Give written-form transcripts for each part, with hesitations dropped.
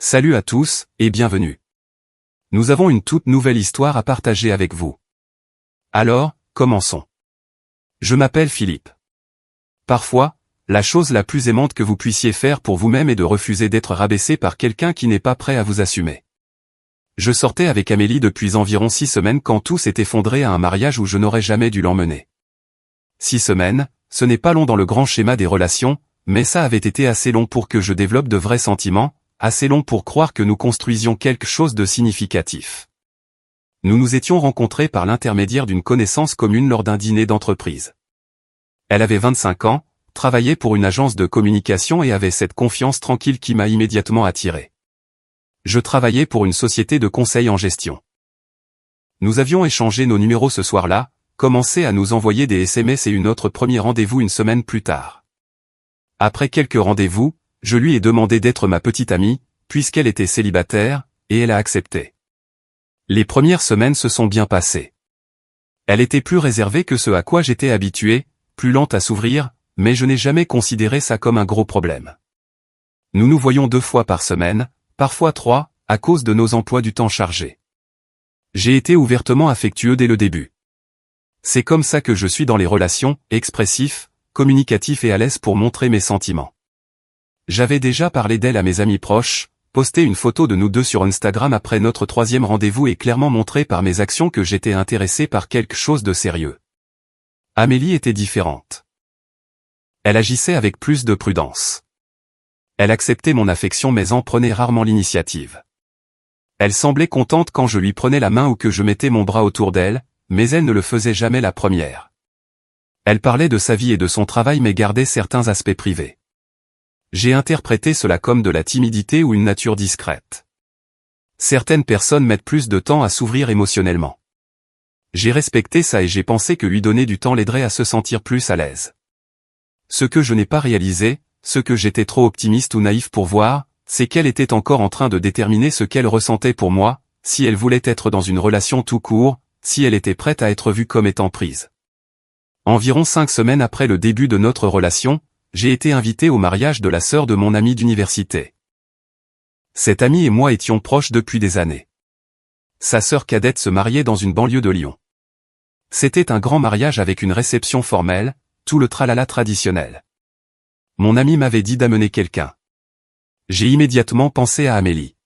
Salut à tous, et bienvenue. Nous avons une toute nouvelle histoire à partager avec vous. Alors, commençons. Je m'appelle Philippe. Parfois, la chose la plus aimante que vous puissiez faire pour vous-même est de refuser d'être rabaissé par quelqu'un qui n'est pas prêt à vous assumer. Je sortais avec Amélie depuis environ 6 semaines quand tout s'est effondré à un mariage où je n'aurais jamais dû l'emmener. 6 semaines, ce n'est pas long dans le grand schéma des relations, mais ça avait été assez long pour que je développe de vrais sentiments, assez long pour croire que nous construisions quelque chose de significatif. Nous nous étions rencontrés par l'intermédiaire d'une connaissance commune lors d'un dîner d'entreprise. Elle avait 25 ans, travaillait pour une agence de communication et avait cette confiance tranquille qui m'a immédiatement attiré. Je travaillais pour une société de conseil en gestion. Nous avions échangé nos numéros ce soir-là, commencé à nous envoyer des SMS et une autre premier rendez-vous une semaine plus tard. Après quelques rendez-vous, je lui ai demandé d'être ma petite amie, puisqu'elle était célibataire, et elle a accepté. Les premières semaines se sont bien passées. Elle était plus réservée que ce à quoi j'étais habitué, plus lente à s'ouvrir, mais je n'ai jamais considéré ça comme un gros problème. Nous nous voyons 2 fois par semaine, parfois 3, à cause de nos emplois du temps chargés. J'ai été ouvertement affectueux dès le début. C'est comme ça que je suis dans les relations, expressif, communicatif et à l'aise pour montrer mes sentiments. J'avais déjà parlé d'elle à mes amis proches, posté une photo de nous deux sur Instagram après notre 3e rendez-vous et clairement montré par mes actions que j'étais intéressé par quelque chose de sérieux. Amélie était différente. Elle agissait avec plus de prudence. Elle acceptait mon affection mais en prenait rarement l'initiative. Elle semblait contente quand je lui prenais la main ou que je mettais mon bras autour d'elle, mais elle ne le faisait jamais la première. Elle parlait de sa vie et de son travail mais gardait certains aspects privés. J'ai interprété cela comme de la timidité ou une nature discrète. Certaines personnes mettent plus de temps à s'ouvrir émotionnellement. J'ai respecté ça et j'ai pensé que lui donner du temps l'aiderait à se sentir plus à l'aise. Ce que je n'ai pas réalisé, ce que j'étais trop optimiste ou naïf pour voir, c'est qu'elle était encore en train de déterminer ce qu'elle ressentait pour moi, si elle voulait être dans une relation tout court, si elle était prête à être vue comme étant prise. Environ 5 semaines après le début de notre relation, j'ai été invité au mariage de la sœur de mon ami d'université. Cette amie et moi étions proches depuis des années. Sa sœur cadette se mariait dans une banlieue de Lyon. C'était un grand mariage avec une réception formelle, tout le tralala traditionnel. Mon ami m'avait dit d'amener quelqu'un. J'ai immédiatement pensé à Amélie.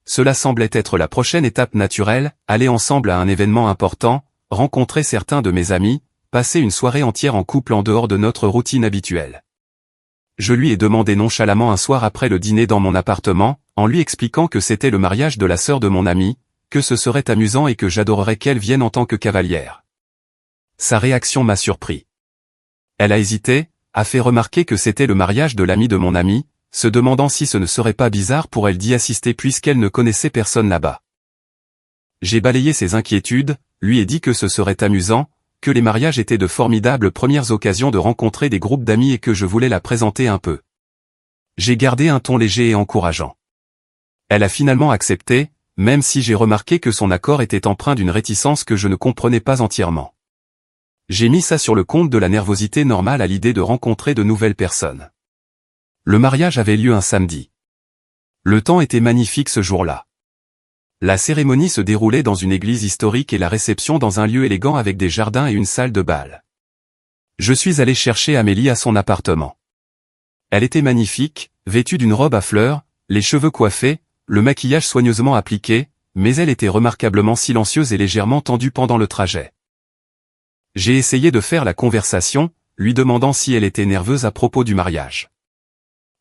Cela semblait être la prochaine étape naturelle, aller ensemble à un événement important, rencontrer certains de mes amis, passer une soirée entière en couple en dehors de notre routine habituelle. Je lui ai demandé nonchalamment un soir après le dîner dans mon appartement, en lui expliquant que c'était le mariage de la sœur de mon ami, que ce serait amusant et que j'adorerais qu'elle vienne en tant que cavalière. Sa réaction m'a surpris. Elle a hésité, a fait remarquer que c'était le mariage de l'ami de mon ami, se demandant si ce ne serait pas bizarre pour elle d'y assister puisqu'elle ne connaissait personne là-bas. J'ai balayé ses inquiétudes, lui ai dit que ce serait amusant, que les mariages étaient de formidables premières occasions de rencontrer des groupes d'amis et que je voulais la présenter un peu. J'ai gardé un ton léger et encourageant. Elle a finalement accepté, même si j'ai remarqué que son accord était empreint d'une réticence que je ne comprenais pas entièrement. J'ai mis ça sur le compte de la nervosité normale à l'idée de rencontrer de nouvelles personnes. Le mariage avait lieu un samedi. Le temps était magnifique ce jour-là. La cérémonie se déroulait dans une église historique et la réception dans un lieu élégant avec des jardins et une salle de bal. Je suis allé chercher Amélie à son appartement. Elle était magnifique, vêtue d'une robe à fleurs, les cheveux coiffés, le maquillage soigneusement appliqué, mais elle était remarquablement silencieuse et légèrement tendue pendant le trajet. J'ai essayé de faire la conversation, lui demandant si elle était nerveuse à propos du mariage.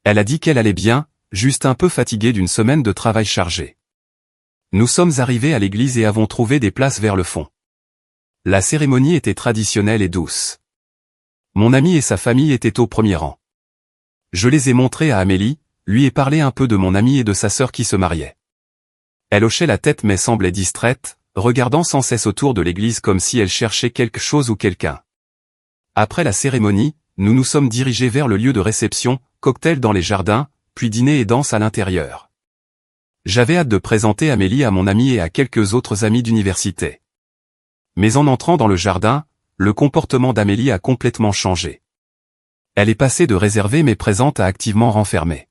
Elle a dit qu'elle allait bien, juste un peu fatiguée d'une semaine de travail chargé. Nous sommes arrivés à l'église et avons trouvé des places vers le fond. La cérémonie était traditionnelle et douce. Mon ami et sa famille étaient au premier rang. Je les ai montrés à Amélie, lui ai parlé un peu de mon ami et de sa sœur qui se mariaient. Elle hochait la tête mais semblait distraite, regardant sans cesse autour de l'église comme si elle cherchait quelque chose ou quelqu'un. Après la cérémonie, nous nous sommes dirigés vers le lieu de réception, cocktail dans les jardins, puis dîner et danse à l'intérieur. J'avais hâte de présenter Amélie à mon ami et à quelques autres amis d'université. Mais en entrant dans le jardin, le comportement d'Amélie a complètement changé. Elle est passée de réservée mais présente à activement renfermée.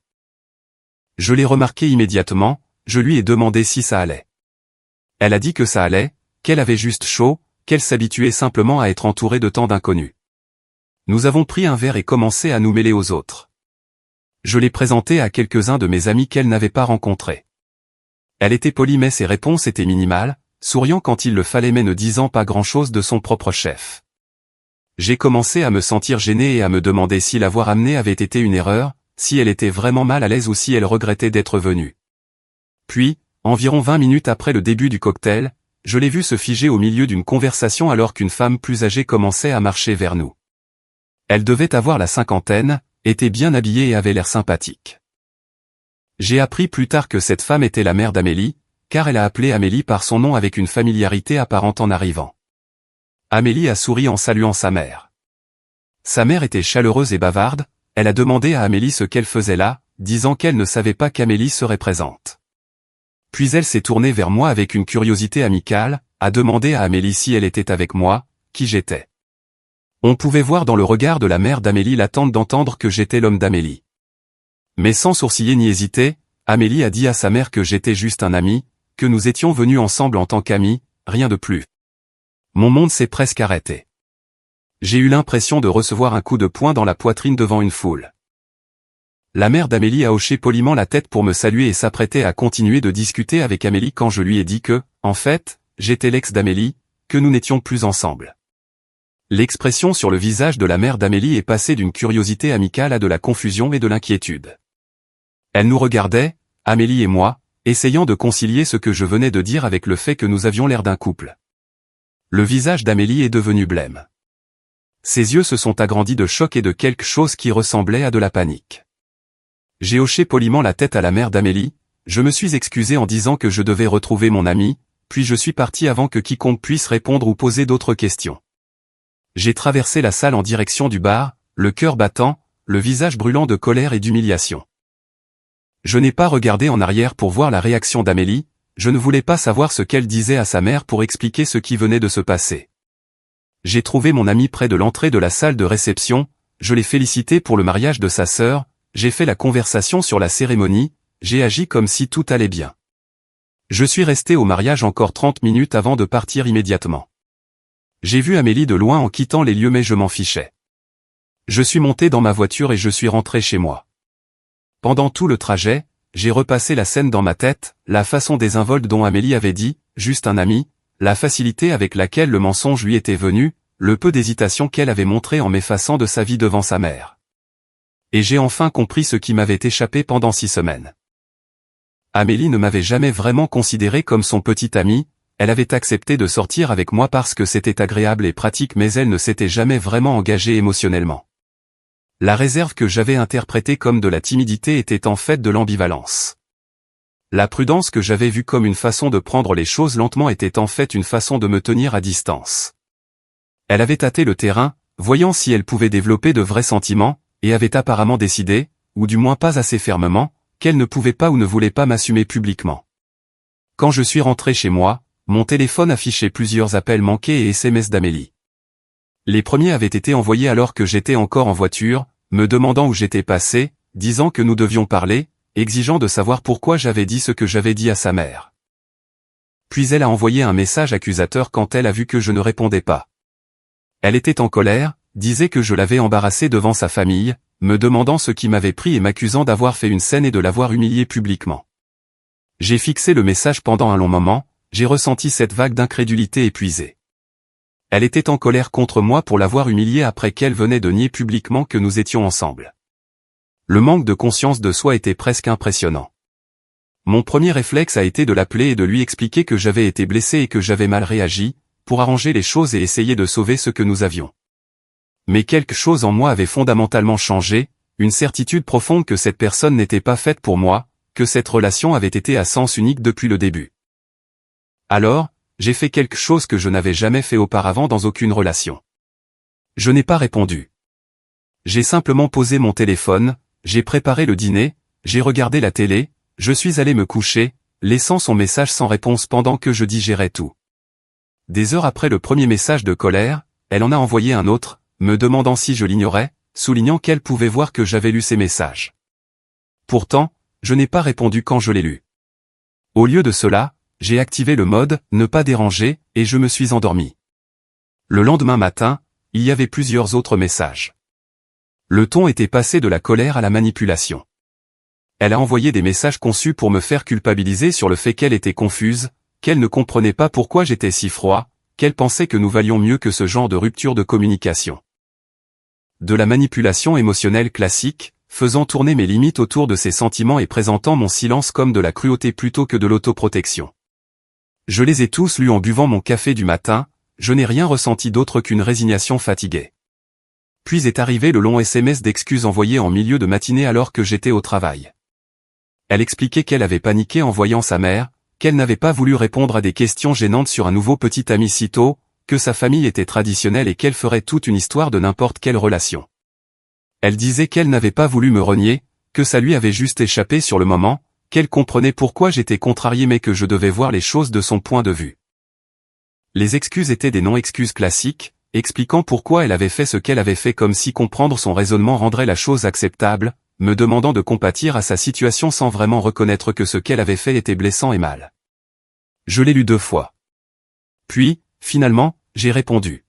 Je l'ai remarqué immédiatement, je lui ai demandé si ça allait. Elle a dit que ça allait, qu'elle avait juste chaud, qu'elle s'habituait simplement à être entourée de tant d'inconnus. Nous avons pris un verre et commencé à nous mêler aux autres. Je l'ai présenté à quelques-uns de mes amis qu'elle n'avait pas rencontrés. Elle était polie mais ses réponses étaient minimales, souriant quand il le fallait mais ne disant pas grand-chose de son propre chef. J'ai commencé à me sentir gêné et à me demander si l'avoir amenée avait été une erreur, si elle était vraiment mal à l'aise ou si elle regrettait d'être venue. Puis, environ 20 minutes après le début du cocktail, je l'ai vue se figer au milieu d'une conversation alors qu'une femme plus âgée commençait à marcher vers nous. Elle devait avoir la cinquantaine, était bien habillée et avait l'air sympathique. J'ai appris plus tard que cette femme était la mère d'Amélie, car elle a appelé Amélie par son nom avec une familiarité apparente en arrivant. Amélie a souri en saluant sa mère. Sa mère était chaleureuse et bavarde, elle a demandé à Amélie ce qu'elle faisait là, disant qu'elle ne savait pas qu'Amélie serait présente. Puis elle s'est tournée vers moi avec une curiosité amicale, a demandé à Amélie si elle était avec moi, qui j'étais. On pouvait voir dans le regard de la mère d'Amélie l'attente d'entendre que j'étais l'homme d'Amélie. Mais sans sourciller ni hésiter, Amélie a dit à sa mère que j'étais juste un ami, que nous étions venus ensemble en tant qu'amis, rien de plus. Mon monde s'est presque arrêté. J'ai eu l'impression de recevoir un coup de poing dans la poitrine devant une foule. La mère d'Amélie a hoché poliment la tête pour me saluer et s'apprêtait à continuer de discuter avec Amélie quand je lui ai dit que, en fait, j'étais l'ex d'Amélie, que nous n'étions plus ensemble. L'expression sur le visage de la mère d'Amélie est passée d'une curiosité amicale à de la confusion et de l'inquiétude. Elle nous regardait, Amélie et moi, essayant de concilier ce que je venais de dire avec le fait que nous avions l'air d'un couple. Le visage d'Amélie est devenu blême. Ses yeux se sont agrandis de choc et de quelque chose qui ressemblait à de la panique. J'ai hoché poliment la tête à la mère d'Amélie, je me suis excusé en disant que je devais retrouver mon ami, puis je suis parti avant que quiconque puisse répondre ou poser d'autres questions. J'ai traversé la salle en direction du bar, le cœur battant, le visage brûlant de colère et d'humiliation. Je n'ai pas regardé en arrière pour voir la réaction d'Amélie, je ne voulais pas savoir ce qu'elle disait à sa mère pour expliquer ce qui venait de se passer. J'ai trouvé mon ami près de l'entrée de la salle de réception, je l'ai félicité pour le mariage de sa sœur, j'ai fait la conversation sur la cérémonie, j'ai agi comme si tout allait bien. Je suis resté au mariage encore 30 minutes avant de partir immédiatement. J'ai vu Amélie de loin en quittant les lieux mais je m'en fichais. Je suis monté dans ma voiture et je suis rentré chez moi. Pendant tout le trajet, j'ai repassé la scène dans ma tête, la façon désinvolte dont Amélie avait dit, juste un ami, la facilité avec laquelle le mensonge lui était venu, le peu d'hésitation qu'elle avait montré en m'effaçant de sa vie devant sa mère. Et j'ai enfin compris ce qui m'avait échappé pendant 6 semaines. Amélie ne m'avait jamais vraiment considéré comme son petit ami, elle avait accepté de sortir avec moi parce que c'était agréable et pratique mais elle ne s'était jamais vraiment engagée émotionnellement. La réserve que j'avais interprétée comme de la timidité était en fait de l'ambivalence. La prudence que j'avais vue comme une façon de prendre les choses lentement était en fait une façon de me tenir à distance. Elle avait tâté le terrain, voyant si elle pouvait développer de vrais sentiments, et avait apparemment décidé, ou du moins pas assez fermement, qu'elle ne pouvait pas ou ne voulait pas m'assumer publiquement. Quand je suis rentré chez moi, mon téléphone affichait plusieurs appels manqués et SMS d'Amélie. Les premiers avaient été envoyés alors que j'étais encore en voiture, me demandant où j'étais passé, disant que nous devions parler, exigeant de savoir pourquoi j'avais dit ce que j'avais dit à sa mère. Puis elle a envoyé un message accusateur quand elle a vu que je ne répondais pas. Elle était en colère, disait que je l'avais embarrassée devant sa famille, me demandant ce qui m'avait pris et m'accusant d'avoir fait une scène et de l'avoir humiliée publiquement. J'ai fixé le message pendant un long moment, j'ai ressenti cette vague d'incrédulité épuisée. Elle était en colère contre moi pour l'avoir humiliée après qu'elle venait de nier publiquement que nous étions ensemble. Le manque de conscience de soi était presque impressionnant. Mon premier réflexe a été de l'appeler et de lui expliquer que j'avais été blessé et que j'avais mal réagi, pour arranger les choses et essayer de sauver ce que nous avions. Mais quelque chose en moi avait fondamentalement changé, une certitude profonde que cette personne n'était pas faite pour moi, que cette relation avait été à sens unique depuis le début. Alors, j'ai fait quelque chose que je n'avais jamais fait auparavant dans aucune relation. Je n'ai pas répondu. J'ai simplement posé mon téléphone, j'ai préparé le dîner, j'ai regardé la télé, je suis allé me coucher, laissant son message sans réponse pendant que je digérais tout. Des heures après le premier message de colère, elle en a envoyé un autre, me demandant si je l'ignorais, soulignant qu'elle pouvait voir que j'avais lu ses messages. Pourtant, je n'ai pas répondu quand je l'ai lu. Au lieu de cela, j'ai activé le mode « Ne pas déranger » et je me suis endormi. Le lendemain matin, il y avait plusieurs autres messages. Le ton était passé de la colère à la manipulation. Elle a envoyé des messages conçus pour me faire culpabiliser sur le fait qu'elle était confuse, qu'elle ne comprenait pas pourquoi j'étais si froid, qu'elle pensait que nous valions mieux que ce genre de rupture de communication. De la manipulation émotionnelle classique, faisant tourner mes limites autour de ses sentiments et présentant mon silence comme de la cruauté plutôt que de l'autoprotection. Je les ai tous lus en buvant mon café du matin, je n'ai rien ressenti d'autre qu'une résignation fatiguée. Puis est arrivé le long SMS d'excuses envoyé en milieu de matinée alors que j'étais au travail. Elle expliquait qu'elle avait paniqué en voyant sa mère, qu'elle n'avait pas voulu répondre à des questions gênantes sur un nouveau petit ami si tôt, que sa famille était traditionnelle et qu'elle ferait toute une histoire de n'importe quelle relation. Elle disait qu'elle n'avait pas voulu me renier, que ça lui avait juste échappé sur le moment, qu'elle comprenait pourquoi j'étais contrarié mais que je devais voir les choses de son point de vue. Les excuses étaient des non-excuses classiques, expliquant pourquoi elle avait fait ce qu'elle avait fait comme si comprendre son raisonnement rendrait la chose acceptable, me demandant de compatir à sa situation sans vraiment reconnaître que ce qu'elle avait fait était blessant et mal. Je l'ai lu 2 fois. Puis, finalement, j'ai répondu.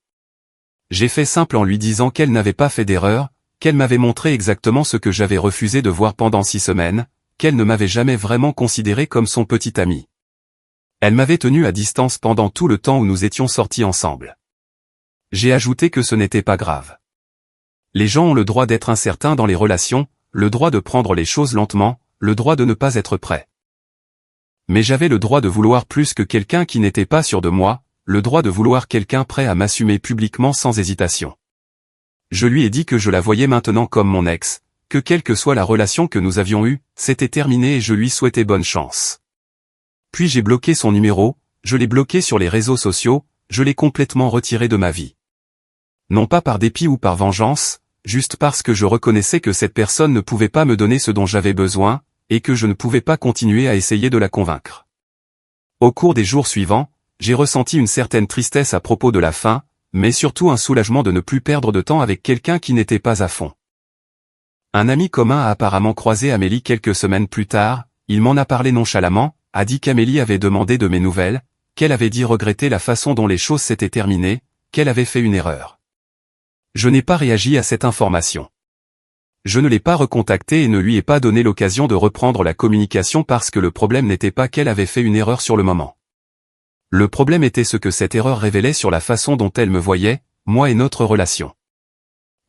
J'ai fait simple en lui disant qu'elle n'avait pas fait d'erreur, qu'elle m'avait montré exactement ce que j'avais refusé de voir pendant 6 semaines, qu'elle ne m'avait jamais vraiment considéré comme son petit ami. Elle m'avait tenu à distance pendant tout le temps où nous étions sortis ensemble. J'ai ajouté que ce n'était pas grave. Les gens ont le droit d'être incertains dans les relations, le droit de prendre les choses lentement, le droit de ne pas être prêt. Mais j'avais le droit de vouloir plus que quelqu'un qui n'était pas sûr de moi, le droit de vouloir quelqu'un prêt à m'assumer publiquement sans hésitation. Je lui ai dit que je la voyais maintenant comme mon ex, que quelle que soit la relation que nous avions eue, c'était terminé et je lui souhaitais bonne chance. Puis j'ai bloqué son numéro, je l'ai bloqué sur les réseaux sociaux, je l'ai complètement retiré de ma vie. Non pas par dépit ou par vengeance, juste parce que je reconnaissais que cette personne ne pouvait pas me donner ce dont j'avais besoin, et que je ne pouvais pas continuer à essayer de la convaincre. Au cours des jours suivants, j'ai ressenti une certaine tristesse à propos de la fin, mais surtout un soulagement de ne plus perdre de temps avec quelqu'un qui n'était pas à fond. Un ami commun a apparemment croisé Amélie quelques semaines plus tard, il m'en a parlé nonchalamment, a dit qu'Amélie avait demandé de mes nouvelles, qu'elle avait dit regretter la façon dont les choses s'étaient terminées, qu'elle avait fait une erreur. Je n'ai pas réagi à cette information. Je ne l'ai pas recontacté et ne lui ai pas donné l'occasion de reprendre la communication parce que le problème n'était pas qu'elle avait fait une erreur sur le moment. Le problème était ce que cette erreur révélait sur la façon dont elle me voyait, moi et notre relation.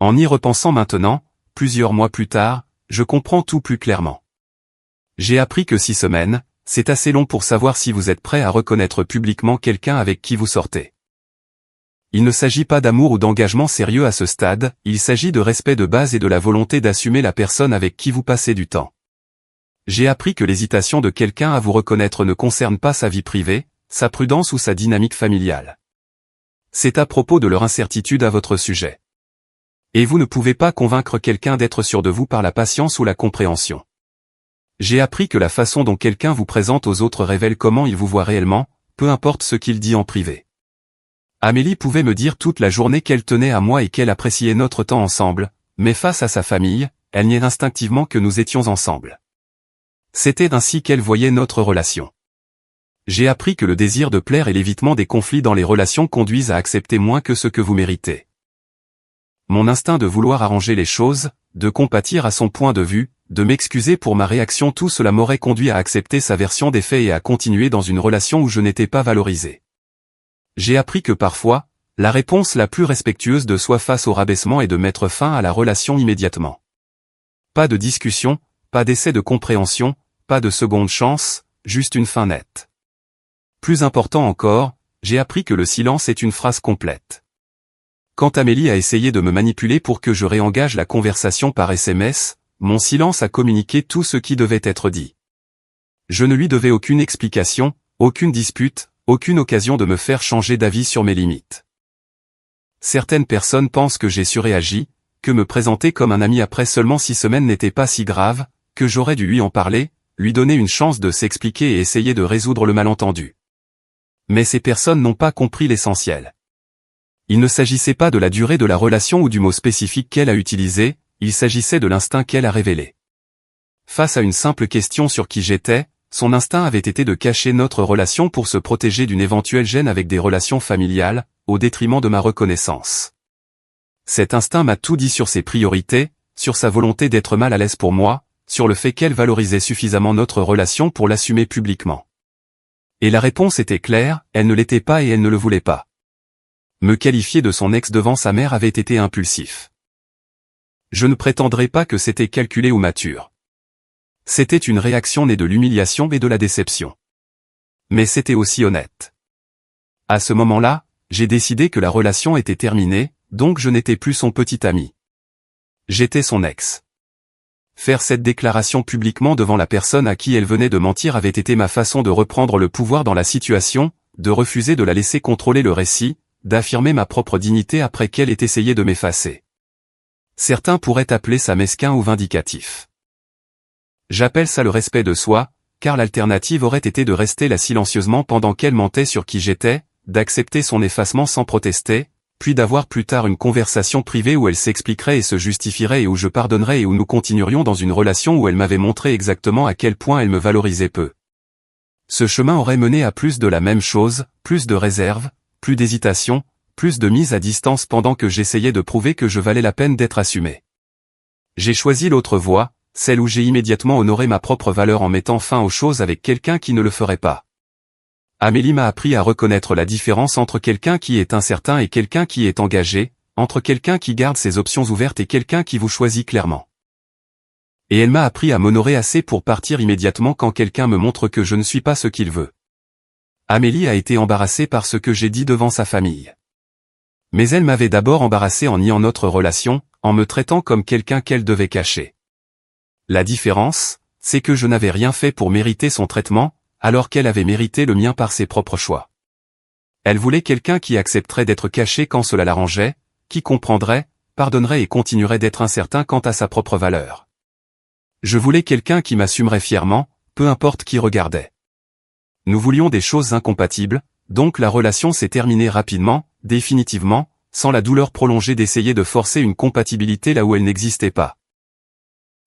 En y repensant maintenant, plusieurs mois plus tard, je comprends tout plus clairement. J'ai appris que 6 semaines, c'est assez long pour savoir si vous êtes prêt à reconnaître publiquement quelqu'un avec qui vous sortez. Il ne s'agit pas d'amour ou d'engagement sérieux à ce stade, il s'agit de respect de base et de la volonté d'assumer la personne avec qui vous passez du temps. J'ai appris que l'hésitation de quelqu'un à vous reconnaître ne concerne pas sa vie privée, sa prudence ou sa dynamique familiale. C'est à propos de leur incertitude à votre sujet. Et vous ne pouvez pas convaincre quelqu'un d'être sûr de vous par la patience ou la compréhension. J'ai appris que la façon dont quelqu'un vous présente aux autres révèle comment il vous voit réellement, peu importe ce qu'il dit en privé. Amélie pouvait me dire toute la journée qu'elle tenait à moi et qu'elle appréciait notre temps ensemble, mais face à sa famille, elle niait instinctivement que nous étions ensemble. C'était ainsi qu'elle voyait notre relation. J'ai appris que le désir de plaire et l'évitement des conflits dans les relations conduisent à accepter moins que ce que vous méritez. Mon instinct de vouloir arranger les choses, de compatir à son point de vue, de m'excuser pour ma réaction, tout cela m'aurait conduit à accepter sa version des faits et à continuer dans une relation où je n'étais pas valorisé. J'ai appris que parfois, la réponse la plus respectueuse de soi face au rabaissement est de mettre fin à la relation immédiatement. Pas de discussion, pas d'essai de compréhension, pas de seconde chance, juste une fin nette. Plus important encore, j'ai appris que le silence est une phrase complète. Quand Amélie a essayé de me manipuler pour que je réengage la conversation par SMS, mon silence a communiqué tout ce qui devait être dit. Je ne lui devais aucune explication, aucune dispute, aucune occasion de me faire changer d'avis sur mes limites. Certaines personnes pensent que j'ai surréagi, que me présenter comme un ami après seulement 6 semaines n'était pas si grave, que j'aurais dû lui en parler, lui donner une chance de s'expliquer et essayer de résoudre le malentendu. Mais ces personnes n'ont pas compris l'essentiel. Il ne s'agissait pas de la durée de la relation ou du mot spécifique qu'elle a utilisé, il s'agissait de l'instinct qu'elle a révélé. face à une simple question sur qui j'étais, son instinct avait été de cacher notre relation pour se protéger d'une éventuelle gêne avec des relations familiales, au détriment de ma reconnaissance. Cet instinct m'a tout dit sur ses priorités, sur sa volonté d'être mal à l'aise pour moi, sur le fait qu'elle valorisait suffisamment notre relation pour l'assumer publiquement. Et la réponse était claire, elle ne l'était pas et elle ne le voulait pas. Me qualifier de son ex devant sa mère avait été impulsif. Je ne prétendrai pas que c'était calculé ou mature. C'était une réaction née de l'humiliation et de la déception. Mais c'était aussi honnête. À ce moment-là, j'ai décidé que la relation était terminée, donc je n'étais plus son petit ami. J'étais son ex. Faire cette déclaration publiquement devant la personne à qui elle venait de mentir avait été ma façon de reprendre le pouvoir dans la situation, de refuser de la laisser contrôler le récit, d'affirmer ma propre dignité après qu'elle ait essayé de m'effacer. Certains pourraient appeler ça mesquin ou vindicatif. J'appelle ça le respect de soi, car l'alternative aurait été de rester là silencieusement pendant qu'elle mentait sur qui j'étais, d'accepter son effacement sans protester, puis d'avoir plus tard une conversation privée où elle s'expliquerait et se justifierait et où je pardonnerais et où nous continuerions dans une relation où elle m'avait montré exactement à quel point elle me valorisait peu. Ce chemin aurait mené à plus de la même chose, plus de réserve, plus d'hésitation, plus de mise à distance pendant que j'essayais de prouver que je valais la peine d'être assumé. J'ai choisi l'autre voie, celle où j'ai immédiatement honoré ma propre valeur en mettant fin aux choses avec quelqu'un qui ne le ferait pas. Amélie m'a appris à reconnaître la différence entre quelqu'un qui est incertain et quelqu'un qui est engagé, entre quelqu'un qui garde ses options ouvertes et quelqu'un qui vous choisit clairement. Et elle m'a appris à m'honorer assez pour partir immédiatement quand quelqu'un me montre que je ne suis pas ce qu'il veut. Amélie a été embarrassée par ce que j'ai dit devant sa famille. Mais elle m'avait d'abord embarrassé en niant notre relation, en me traitant comme quelqu'un qu'elle devait cacher. La différence, c'est que je n'avais rien fait pour mériter son traitement, alors qu'elle avait mérité le mien par ses propres choix. Elle voulait quelqu'un qui accepterait d'être caché quand cela l'arrangeait, qui comprendrait, pardonnerait et continuerait d'être incertain quant à sa propre valeur. Je voulais quelqu'un qui m'assumerait fièrement, peu importe qui regardait. Nous voulions des choses incompatibles, donc la relation s'est terminée rapidement, définitivement, sans la douleur prolongée d'essayer de forcer une compatibilité là où elle n'existait pas.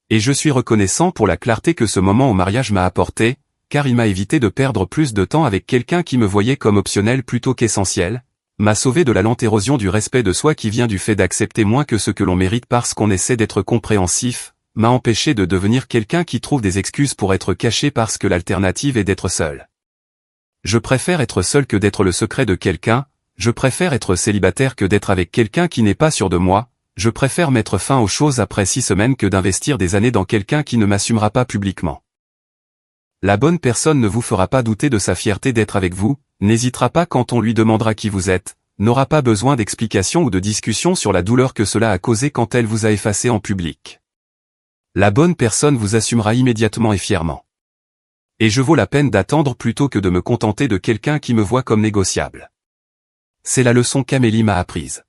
Et je suis reconnaissant pour la clarté que ce moment au mariage m'a apporté, car il m'a évité de perdre plus de temps avec quelqu'un qui me voyait comme optionnel plutôt qu'essentiel, m'a sauvé de la lente érosion du respect de soi qui vient du fait d'accepter moins que ce que l'on mérite parce qu'on essaie d'être compréhensif, m'a empêché de devenir quelqu'un qui trouve des excuses pour être caché parce que l'alternative est d'être seul. Je préfère être seul que d'être le secret de quelqu'un, je préfère être célibataire que d'être avec quelqu'un qui n'est pas sûr de moi, je préfère mettre fin aux choses après 6 semaines que d'investir des années dans quelqu'un qui ne m'assumera pas publiquement. La bonne personne ne vous fera pas douter de sa fierté d'être avec vous, n'hésitera pas quand on lui demandera qui vous êtes, n'aura pas besoin d'explications ou de discussions sur la douleur que cela a causé quand elle vous a effacé en public. La bonne personne vous assumera immédiatement et fièrement. Et je vaux la peine d'attendre plutôt que de me contenter de quelqu'un qui me voit comme négociable. C'est la leçon qu'Amélie m'a apprise.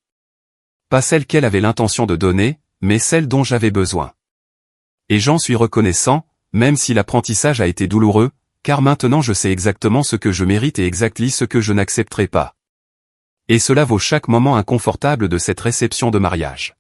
Pas celle qu'elle avait l'intention de donner, mais celle dont j'avais besoin. Et j'en suis reconnaissant, même si l'apprentissage a été douloureux, car maintenant je sais exactement ce que je mérite et exactement ce que je n'accepterai pas. Et cela vaut chaque moment inconfortable de cette réception de mariage.